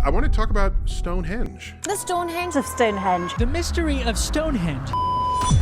I want to talk about Stonehenge. The Stonehenge of Stonehenge. The mystery of Stonehenge.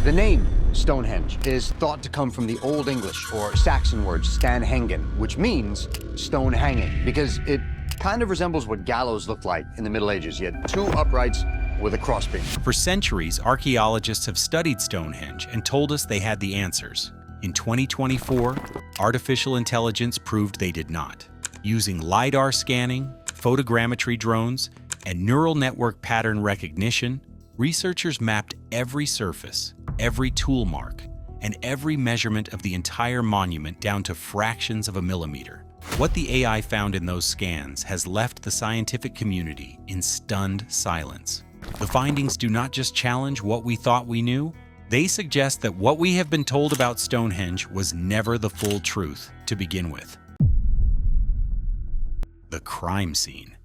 The name Stonehenge is thought to come from the Old English or Saxon word stanhengen, which means stone hanging, because it kind of resembles what gallows looked like in the Middle Ages. You had two uprights with a crossbeam. For centuries, archaeologists have studied Stonehenge and told us they had the answers. In 2024, artificial intelligence proved they did not. Using LiDAR scanning, photogrammetry drones, and neural network pattern recognition, researchers mapped every surface, every tool mark, and every measurement of the entire monument down to fractions of a millimeter. What the AI found in those scans has left the scientific community in stunned silence. The findings do not just challenge what we thought we knew, they suggest that what we have been told about Stonehenge was never the full truth to begin with. The crime scene.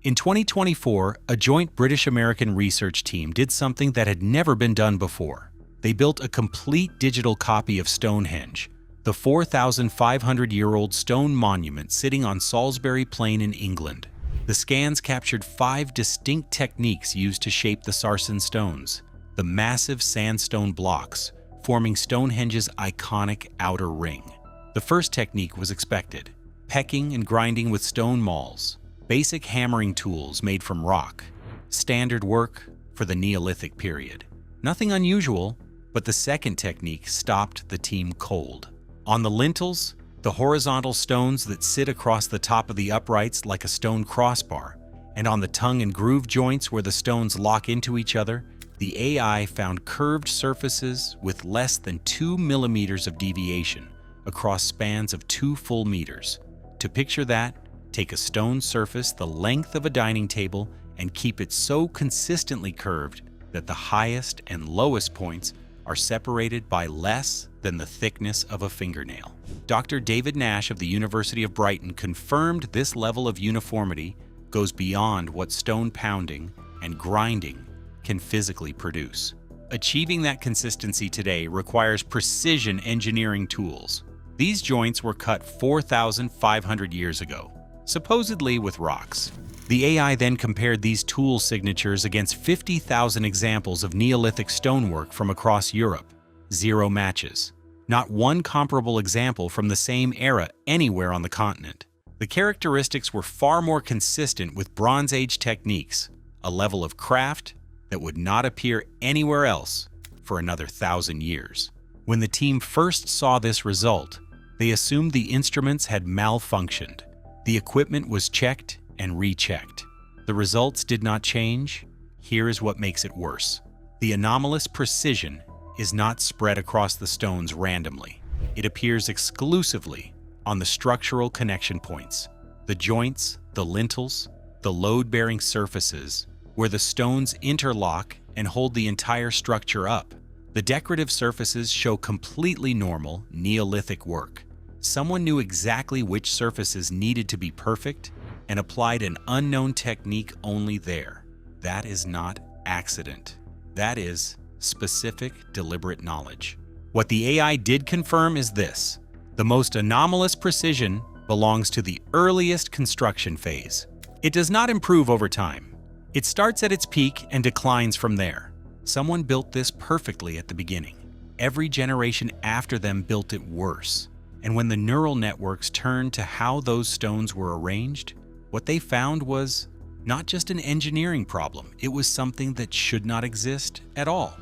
In 2024, a joint British-American research team did something that had never been done before. They built a complete digital copy of Stonehenge, the 4,500-year-old stone monument sitting on Salisbury Plain in England. The scans captured 5 distinct techniques used to shape the sarsen stones, the massive sandstone blocks forming Stonehenge's iconic outer ring. The first technique was expected: pecking and grinding with stone mauls, basic hammering tools made from rock, standard work for the Neolithic period. Nothing unusual, but the second technique stopped the team cold. On the lintels, the horizontal stones that sit across the top of the uprights like a stone crossbar, and on the tongue and groove joints where the stones lock into each other, the AI found curved surfaces with less than 2 millimeters of deviation across spans of 2 full meters. To picture that, take a stone surface the length of a dining table and keep it so consistently curved that the highest and lowest points are separated by less than the thickness of a fingernail. Dr. David Nash of the University of Brighton confirmed this level of uniformity goes beyond what stone pounding and grinding can physically produce. Achieving that consistency today requires precision engineering tools. These joints were cut 4,500 years ago, supposedly with rocks. The AI then compared these tool signatures against 50,000 examples of Neolithic stonework from across Europe. 0 matches. Not one comparable example from the same era anywhere on the continent. The characteristics were far more consistent with Bronze Age techniques, a level of craft that would not appear anywhere else for another 1,000 years. When the team first saw this result, they assumed the instruments had malfunctioned. The equipment was checked and rechecked. The results did not change. Here is what makes it worse. The anomalous precision is not spread across the stones randomly. It appears exclusively on the structural connection points, the joints, the lintels, the load-bearing surfaces, where the stones interlock and hold the entire structure up. The decorative surfaces show completely normal Neolithic work. Someone knew exactly which surfaces needed to be perfect and applied an unknown technique only there. That is not accident. That is specific, deliberate knowledge. What the AI did confirm is this: the most anomalous precision belongs to the earliest construction phase. It does not improve over time. It starts at its peak and declines from there. Someone built this perfectly at the beginning. Every generation after them built it worse. And when the neural networks turned to how those stones were arranged, what they found was not just an engineering problem, it was something that should not exist at all.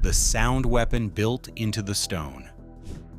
The sound weapon built into the stone.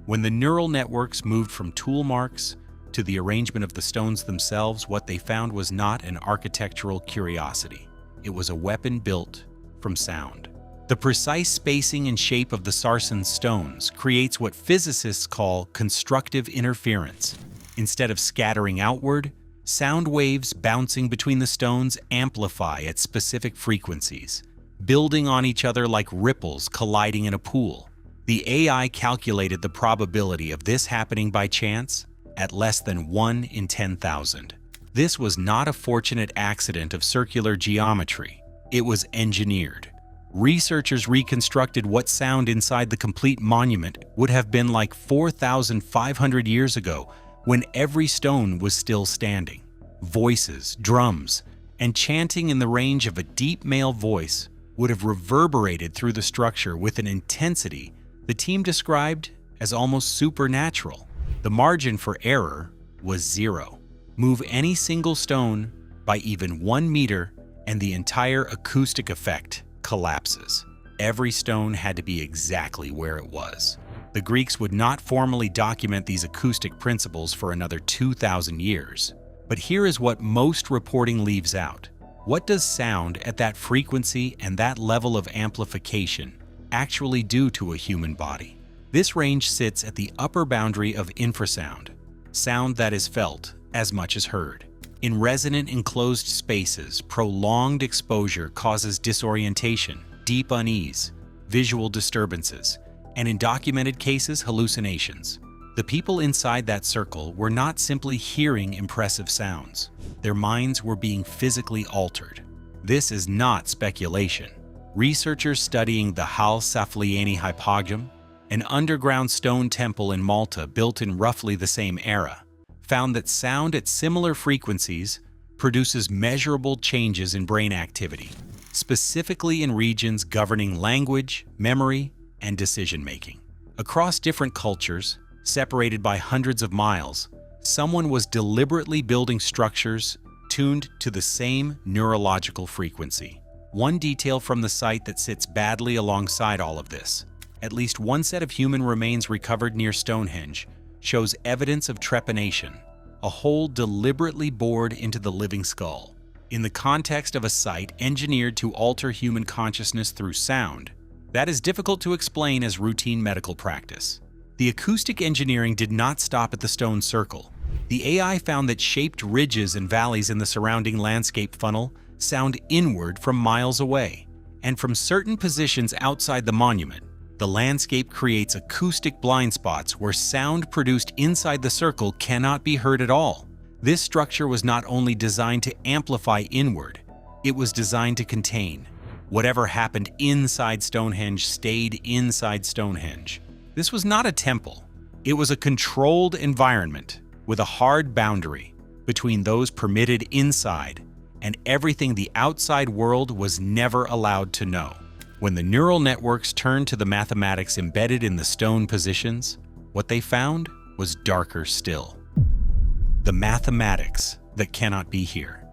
When the neural networks moved from tool marks to the arrangement of the stones themselves, what they found was not an architectural curiosity. It was a weapon built from sound. The precise spacing and shape of the sarsen stones creates what physicists call constructive interference. Instead of scattering outward, sound waves bouncing between the stones amplify at specific frequencies, building on each other like ripples colliding in a pool. The AI calculated the probability of this happening by chance at less than 1 in 10,000. This was not a fortunate accident of circular geometry. It was engineered. Researchers reconstructed what sound inside the complete monument would have been like 4,500 years ago, when every stone was still standing. voices, drums, and chanting in the range of a deep male voice would have reverberated through the structure with an intensity the team described as almost supernatural. The margin for error was zero. Move any single stone by even 1 meter and the entire acoustic effect collapses. Every stone had to be exactly where it was. The Greeks would not formally document these acoustic principles for another 2,000 years. But here is what most reporting leaves out. What does sound at that frequency and that level of amplification actually do to a human body? This range sits at the upper boundary of infrasound, sound that is felt as much as heard. In resonant enclosed spaces, prolonged exposure causes disorientation, deep unease, visual disturbances, and in documented cases, hallucinations. The people inside that circle were not simply hearing impressive sounds. Their minds were being physically altered. This is not speculation. Researchers studying the Hal Saflieni Hypogam, an underground stone temple in Malta built in roughly the same era, found that sound at similar frequencies produces measurable changes in brain activity, specifically in regions governing language, memory, and decision-making. Across different cultures, separated by hundreds of miles, someone was deliberately building structures tuned to the same neurological frequency. One detail from the site that sits badly alongside all of this: at least one set of human remains recovered near Stonehenge shows evidence of trepanation, a hole deliberately bored into the living skull. In the context of a site engineered to alter human consciousness through sound, that is difficult to explain as routine medical practice. The acoustic engineering did not stop at the stone circle. The AI found that shaped ridges and valleys in the surrounding landscape funnel sound inward from miles away, and from certain positions outside the monument, the landscape creates acoustic blind spots where sound produced inside the circle cannot be heard at all. This structure was not only designed to amplify inward, it was designed to contain. Whatever happened inside Stonehenge stayed inside Stonehenge. This was not a temple. It was a controlled environment with a hard boundary between those permitted inside and everything the outside world was never allowed to know. When the neural networks turned to the mathematics embedded in the stone positions, what they found was darker still. The mathematics that cannot be here.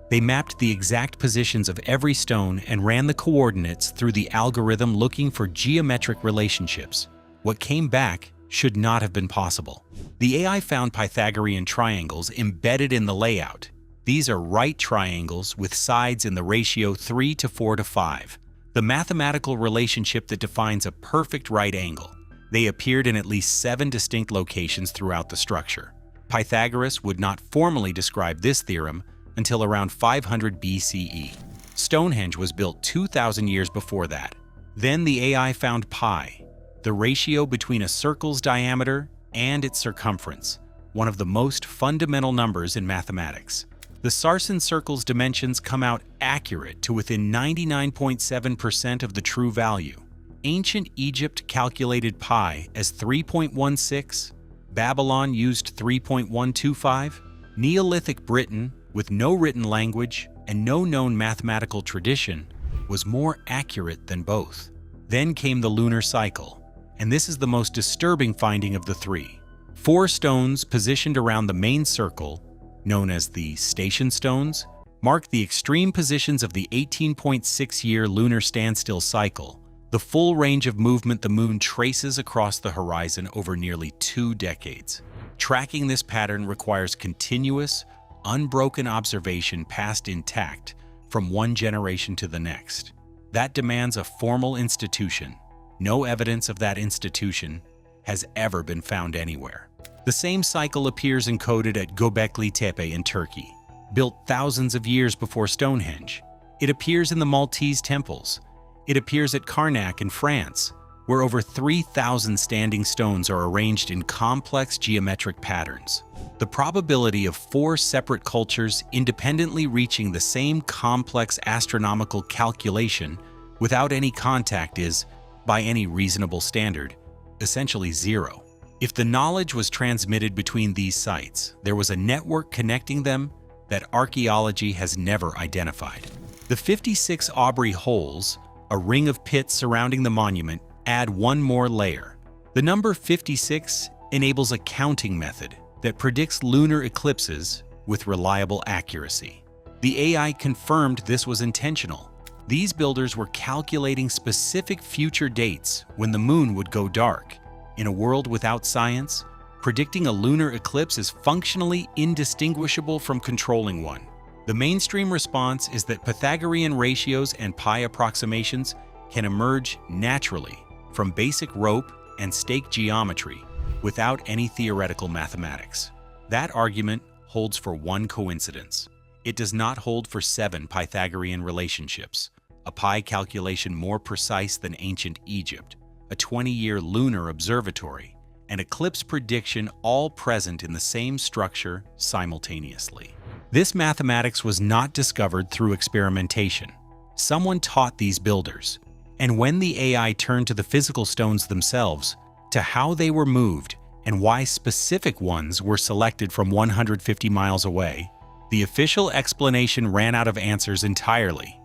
They mapped the exact positions of every stone and ran the coordinates through the algorithm looking for geometric relationships. What came back should not have been possible. The AI found Pythagorean triangles embedded in the layout. These are right triangles with sides in the ratio 3:4:5, the mathematical relationship that defines a perfect right angle. They appeared in at least 7 distinct locations throughout the structure. Pythagoras would not formally describe this theorem until around 500 BCE. Stonehenge was built 2,000 years before that. Then the AI found pi, the ratio between a circle's diameter and its circumference, one of the most fundamental numbers in mathematics. The Sarsen circle's dimensions come out accurate to within 99.7% of the true value. Ancient Egypt calculated pi as 3.16, Babylon used 3.125, Neolithic Britain, with no written language and no known mathematical tradition, was more accurate than both. Then came the lunar cycle, and this is the most disturbing finding of the three. 4 stones positioned around the main circle, known as the station stones, mark the extreme positions of the 18.6-year lunar standstill cycle, the full range of movement the moon traces across the horizon over nearly 2 decades. Tracking this pattern requires continuous, unbroken observation passed intact from one generation to the next. That demands a formal institution. No evidence of that institution has ever been found anywhere. The same cycle appears encoded at Göbekli Tepe in Turkey, built thousands of years before Stonehenge. It appears in the Maltese temples. It appears at Karnak in France, where over 3,000 standing stones are arranged in complex geometric patterns. The probability of 4 separate cultures independently reaching the same complex astronomical calculation without any contact is, by any reasonable standard, essentially zero. If the knowledge was transmitted between these sites, there was a network connecting them that archaeology has never identified. The 56 Aubrey holes, a ring of pits surrounding the monument, add one more layer. The number 56 enables a counting method that predicts lunar eclipses with reliable accuracy. The AI confirmed this was intentional. These builders were calculating specific future dates when the moon would go dark. In a world without science, predicting a lunar eclipse is functionally indistinguishable from controlling one. The mainstream response is that Pythagorean ratios and pi approximations can emerge naturally from basic rope and stake geometry without any theoretical mathematics. That argument holds for one coincidence. It does not hold for 7 Pythagorean relationships, a pi calculation more precise than ancient Egypt, a 20-year lunar observatory, and eclipse prediction all present in the same structure simultaneously. This mathematics was not discovered through experimentation. Someone taught these builders, and when the AI turned to the physical stones themselves, to how they were moved and why specific ones were selected from 150 miles away, the official explanation ran out of answers entirely.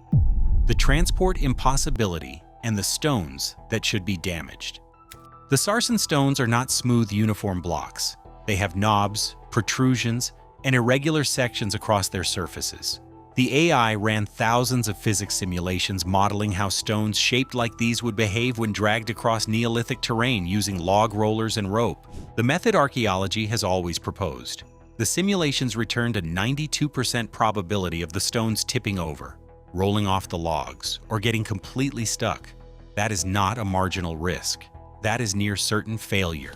The transport impossibility and the stones that should be damaged. The sarsen stones are not smooth, uniform blocks. They have knobs, protrusions, and irregular sections across their surfaces. The AI ran thousands of physics simulations modeling how stones shaped like these would behave when dragged across Neolithic terrain using log rollers and rope, the method archaeology has always proposed. The simulations returned a 92% probability of the stones tipping over, rolling off the logs, or getting completely stuck. That is not a marginal risk. That is near certain failure.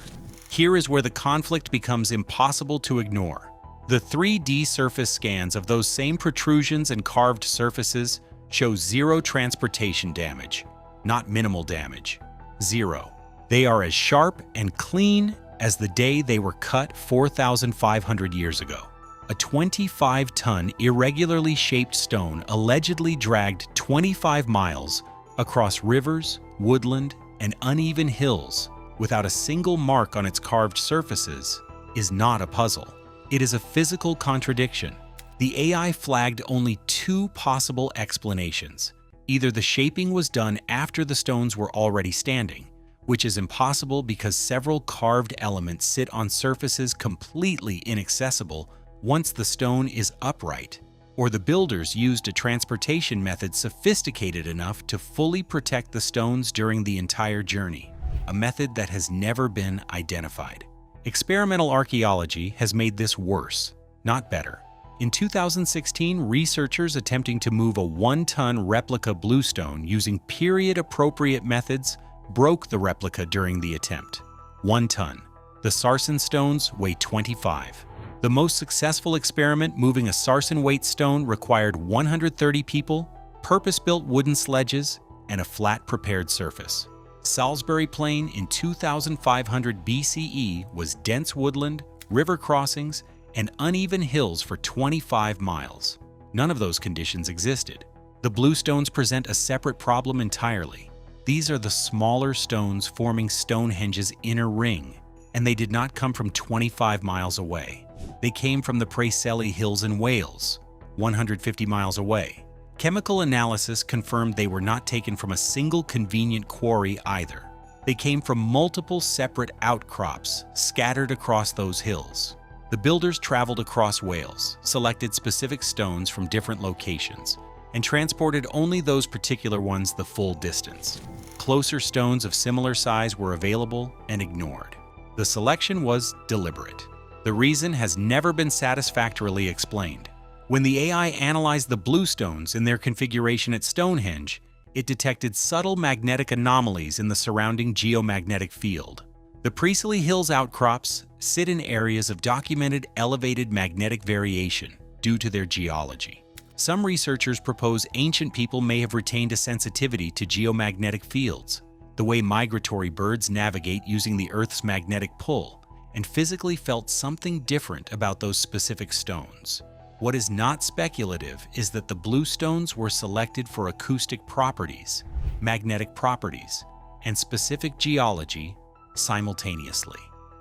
Here is where the conflict becomes impossible to ignore. The 3D surface scans of those same protrusions and carved surfaces show zero transportation damage, not minimal damage. Zero. They are as sharp and clean as the day they were cut 4,500 years ago. A 25-ton, irregularly shaped stone allegedly dragged 25 miles across rivers, woodland, and uneven hills without a single mark on its carved surfaces is not a puzzle. It is a physical contradiction. The AI flagged only 2 possible explanations. Either the shaping was done after the stones were already standing, which is impossible because several carved elements sit on surfaces completely inaccessible once the stone is upright, or the builders used a transportation method sophisticated enough to fully protect the stones during the entire journey, a method that has never been identified. Experimental archaeology has made this worse, not better. In 2016, researchers attempting to move a 1-ton replica bluestone using period-appropriate methods broke the replica during the attempt. 1 ton. The sarsen stones weigh 25. The most successful experiment moving a sarsen-weight stone required 130 people, purpose-built wooden sledges, and a flat prepared surface. Salisbury Plain in 2500 BCE was dense woodland, river crossings, and uneven hills for 25 miles. None of those conditions existed. The bluestones present a separate problem entirely. These are the smaller stones forming Stonehenge's inner ring, and they did not come from 25 miles away. They came from the Preseli Hills in Wales, 150 miles away. Chemical analysis confirmed they were not taken from a single convenient quarry either. They came from multiple separate outcrops scattered across those hills. The builders traveled across Wales, selected specific stones from different locations, and transported only those particular ones the full distance. Closer stones of similar size were available and ignored. The selection was deliberate. The reason has never been satisfactorily explained. When the AI analyzed the bluestones in their configuration at Stonehenge, it detected subtle magnetic anomalies in the surrounding geomagnetic field. The Preseli Hills outcrops sit in areas of documented elevated magnetic variation due to their geology. Some researchers propose ancient people may have retained a sensitivity to geomagnetic fields, the way migratory birds navigate using the Earth's magnetic pull, and physically felt something different about those specific stones. What is not speculative is that the bluestones were selected for acoustic properties, magnetic properties, and specific geology simultaneously.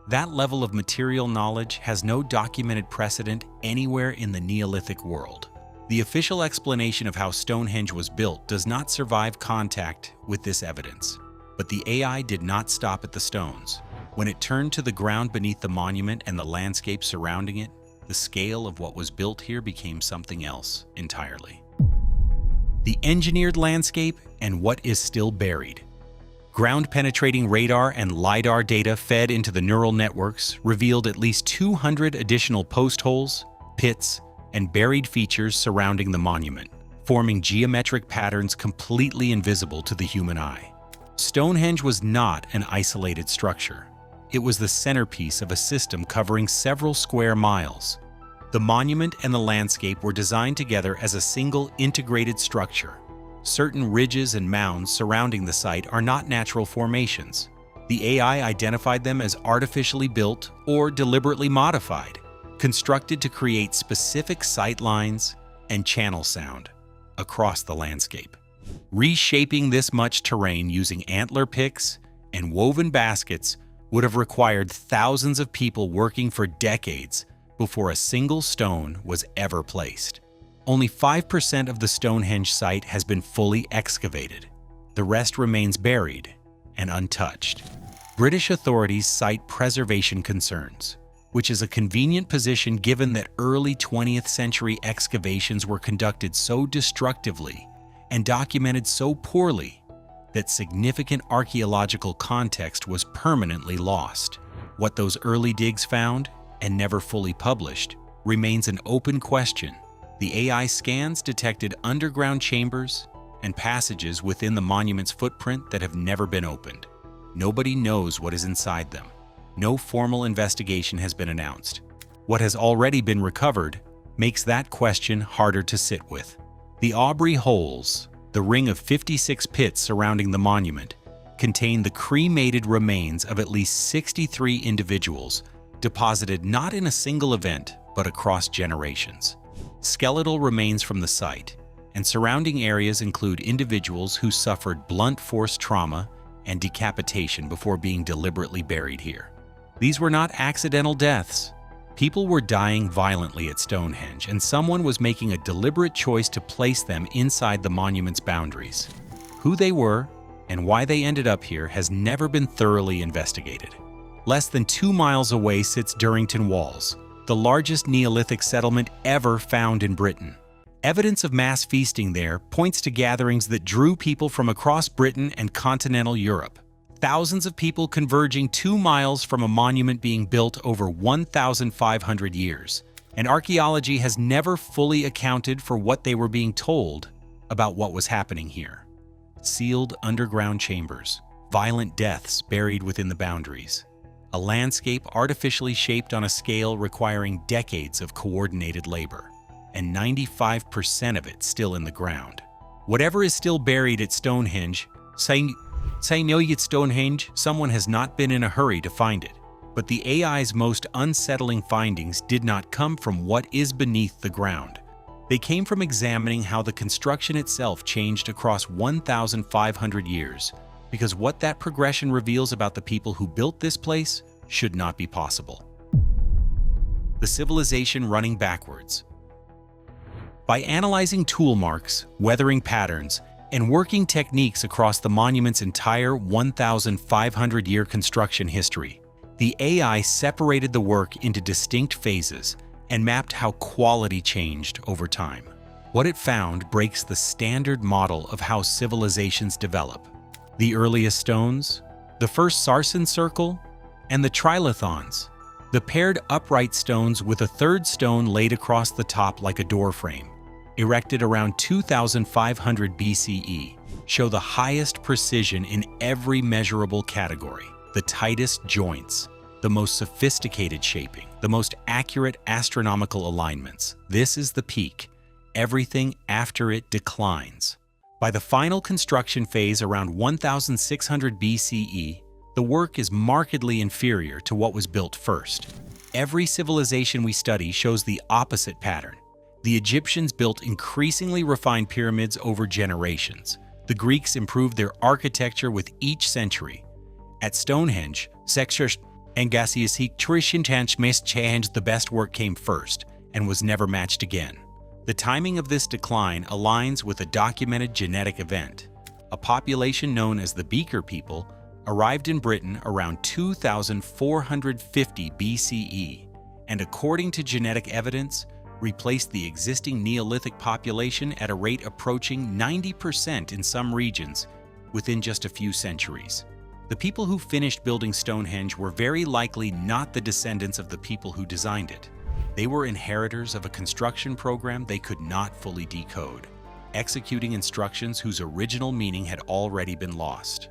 That level of material knowledge has no documented precedent anywhere in the Neolithic world. The official explanation of how Stonehenge was built does not survive contact with this evidence. But the AI did not stop at the stones. When it turned to the ground beneath the monument and the landscape surrounding it, the scale of what was built here became something else entirely. The engineered landscape and what is still buried. Ground-penetrating radar and LiDAR data fed into the neural networks revealed at least 200 additional post holes, pits, and buried features surrounding the monument, forming geometric patterns completely invisible to the human eye. Stonehenge was not an isolated structure. It was the centerpiece of a system covering several square miles. The monument and the landscape were designed together as a single integrated structure. Certain ridges and mounds surrounding the site are not natural formations. The AI identified them as artificially built or deliberately modified, constructed to create specific sight lines and channel sound across the landscape. Reshaping this much terrain using antler picks and woven baskets would have required thousands of people working for decades before a single stone was ever placed. Only 5% of the Stonehenge site has been fully excavated. The rest remains buried and untouched. British authorities cite preservation concerns, which is a convenient position given that early 20th century excavations were conducted so destructively and documented so poorly that significant archaeological context was permanently lost. What those early digs found, and never fully published, remains an open question. The AI scans detected underground chambers and passages within the monument's footprint that have never been opened. Nobody knows what is inside them. No formal investigation has been announced. What has already been recovered makes that question harder to sit with. The Aubrey holes, the ring of 56 pits surrounding the monument, contain the cremated remains of at least 63 individuals, deposited not in a single event, but across generations. Skeletal remains from the site and surrounding areas include individuals who suffered blunt force trauma and decapitation before being deliberately buried here. These were not accidental deaths. People were dying violently at Stonehenge, and someone was making a deliberate choice to place them inside the monument's boundaries. Who they were and why they ended up here has never been thoroughly investigated. Less than 2 miles away sits Durrington Walls, the largest Neolithic settlement ever found in Britain. Evidence of mass feasting there points to gatherings that drew people from across Britain and continental Europe. Thousands of people converging 2 miles from a monument being built over 1,500 years. And archaeology has never fully accounted for what they were being told about what was happening here. Sealed underground chambers, violent deaths buried within the boundaries, a landscape artificially shaped on a scale requiring decades of coordinated labor, and 95% of it still in the ground. Whatever is still buried at Stonehenge, saying at Stonehenge, someone has not been in a hurry to find it. But the AI's most unsettling findings did not come from what is beneath the ground. They came from examining how the construction itself changed across 1,500 years, because what that progression reveals about the people who built this place should not be possible. The civilization running backwards. By analyzing tool marks, weathering patterns, and working techniques across the monument's entire 1,500-year construction history, the AI separated the work into distinct phases and mapped how quality changed over time. What it found breaks the standard model of how civilizations develop. The earliest stones, the first Sarsen circle, and the trilithons, the paired upright stones with a third stone laid across the top like a doorframe, erected around 2,500 BCE, show the highest precision in every measurable category, the tightest joints, the most sophisticated shaping, the most accurate astronomical alignments. This is the peak. Everything after it declines. By the final construction phase around 1,600 BCE, the work is markedly inferior to what was built first. Every civilization we study shows the opposite pattern. The Egyptians built increasingly refined pyramids over generations. The Greeks improved their architecture with each century. At Stonehenge, Angasiasik Trishintanch Mist Change, the best work came first and was never matched again. The timing of this decline aligns with a documented genetic event. A population known as the Beaker people arrived in Britain around 2450 BCE, and according to genetic evidence, replaced the existing Neolithic population at a rate approaching 90% in some regions within just a few centuries. The people who finished building Stonehenge were very likely not the descendants of the people who designed it. They were inheritors of a construction program they could not fully decode, executing instructions whose original meaning had already been lost.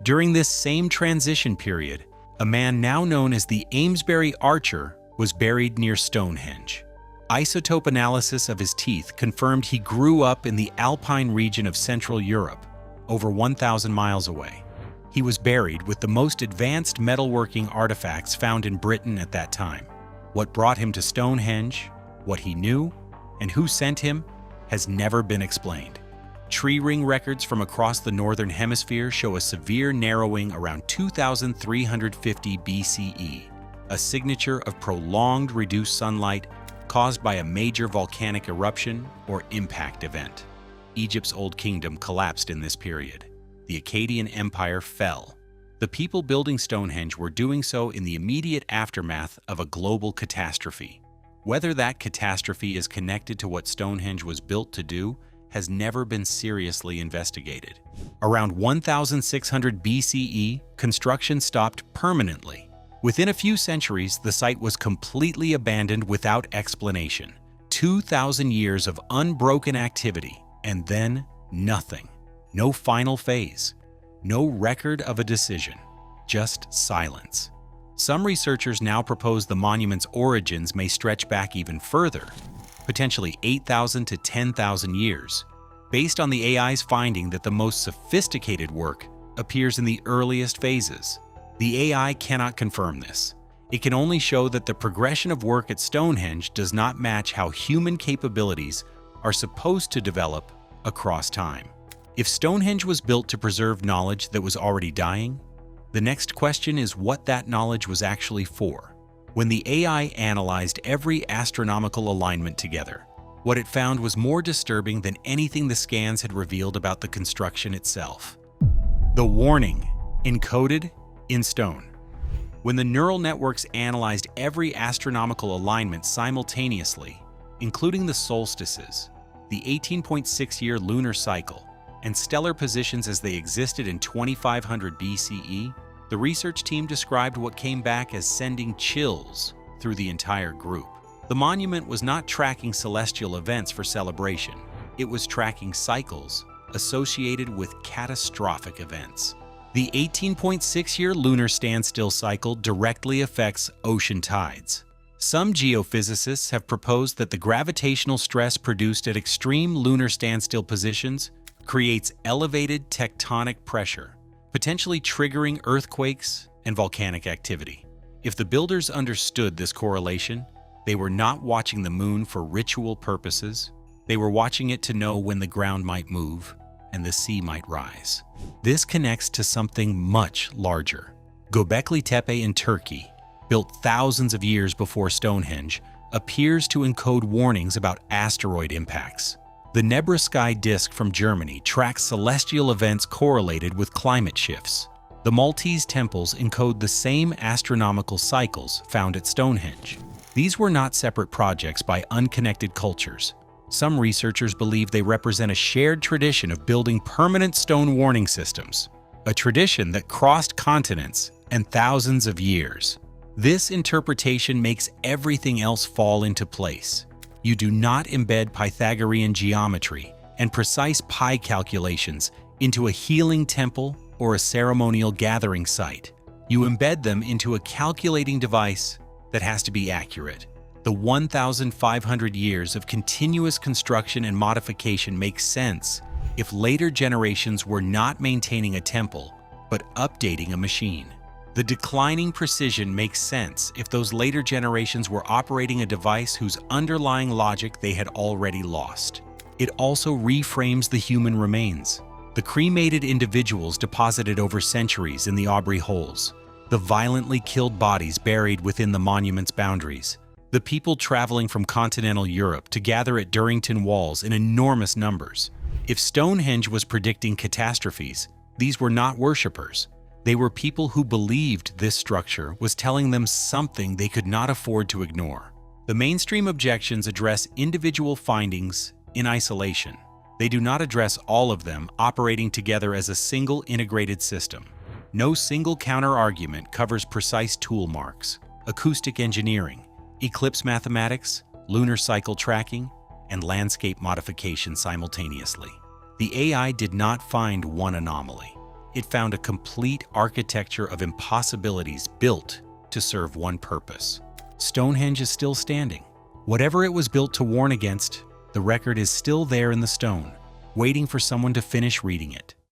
During this same transition period, a man now known as the Amesbury Archer was buried near Stonehenge. Isotope analysis of his teeth confirmed he grew up in the Alpine region of Central Europe, over 1,000 miles away. He was buried with the most advanced metalworking artifacts found in Britain at that time. What brought him to Stonehenge, what he knew, and who sent him has never been explained. Tree ring records from across the northern hemisphere show a severe narrowing around 2350 BCE, a signature of prolonged reduced sunlight caused by a major volcanic eruption or impact event. Egypt's Old Kingdom collapsed in this period. The Akkadian Empire fell. The people building Stonehenge were doing so in the immediate aftermath of a global catastrophe. Whether that catastrophe is connected to what Stonehenge was built to do has never been seriously investigated. Around 1600 BCE, construction stopped permanently. Within a few centuries, the site was completely abandoned without explanation. 2,000 years of unbroken activity, and then nothing. No final phase. No record of a decision. Just silence. Some researchers now propose the monument's origins may stretch back even further, potentially 8,000 to 10,000 years, based on the AI's finding that the most sophisticated work appears in the earliest phases. The AI cannot confirm this. It can only show that the progression of work at Stonehenge does not match how human capabilities are supposed to develop across time. If Stonehenge was built to preserve knowledge that was already dying, the next question is what that knowledge was actually for. When the AI analyzed every astronomical alignment together, what it found was more disturbing than anything the scans had revealed about the construction itself. The warning, encoded in stone. When the neural networks analyzed every astronomical alignment simultaneously, including the solstices, the 18.6-year lunar cycle, and stellar positions as they existed in 2500 BCE, the research team described what came back as sending chills through the entire group. The monument was not tracking celestial events for celebration. It was tracking cycles associated with catastrophic events. The 18.6-year lunar standstill cycle directly affects ocean tides. Some geophysicists have proposed that the gravitational stress produced at extreme lunar standstill positions creates elevated tectonic pressure, potentially triggering earthquakes and volcanic activity. If the builders understood this correlation, they were not watching the moon for ritual purposes. They were watching it to know when the ground might move and the sea might rise. This connects to something much larger. Göbekli Tepe in Turkey, built thousands of years before Stonehenge, appears to encode warnings about asteroid impacts. The Nebra Sky disk from Germany tracks celestial events correlated with climate shifts. The Maltese temples encode the same astronomical cycles found at Stonehenge. These were not separate projects by unconnected cultures. Some researchers believe they represent a shared tradition of building permanent stone warning systems, a tradition that crossed continents and thousands of years. This interpretation makes everything else fall into place. You do not embed Pythagorean geometry and precise pi calculations into a healing temple or a ceremonial gathering site. You embed them into a calculating device that has to be accurate. The 1,500 years of continuous construction and modification makes sense if later generations were not maintaining a temple, but updating a machine. The declining precision makes sense if those later generations were operating a device whose underlying logic they had already lost. It also reframes the human remains, the cremated individuals deposited over centuries in the Aubrey holes. the violently killed bodies buried within the monument's boundaries, the people traveling from continental Europe to gather at Durrington Walls in enormous numbers. If Stonehenge was predicting catastrophes, these were not worshippers. They were people who believed this structure was telling them something they could not afford to ignore. The mainstream objections address individual findings in isolation. They do not address all of them operating together as a single integrated system. No single counter-argument covers precise tool marks, acoustic engineering, eclipse mathematics, lunar cycle tracking, and landscape modification simultaneously. The AI did not find one anomaly. It found a complete architecture of impossibilities built to serve one purpose. Stonehenge is still standing. Whatever it was built to warn against, the record is still there in the stone, waiting for someone to finish reading it.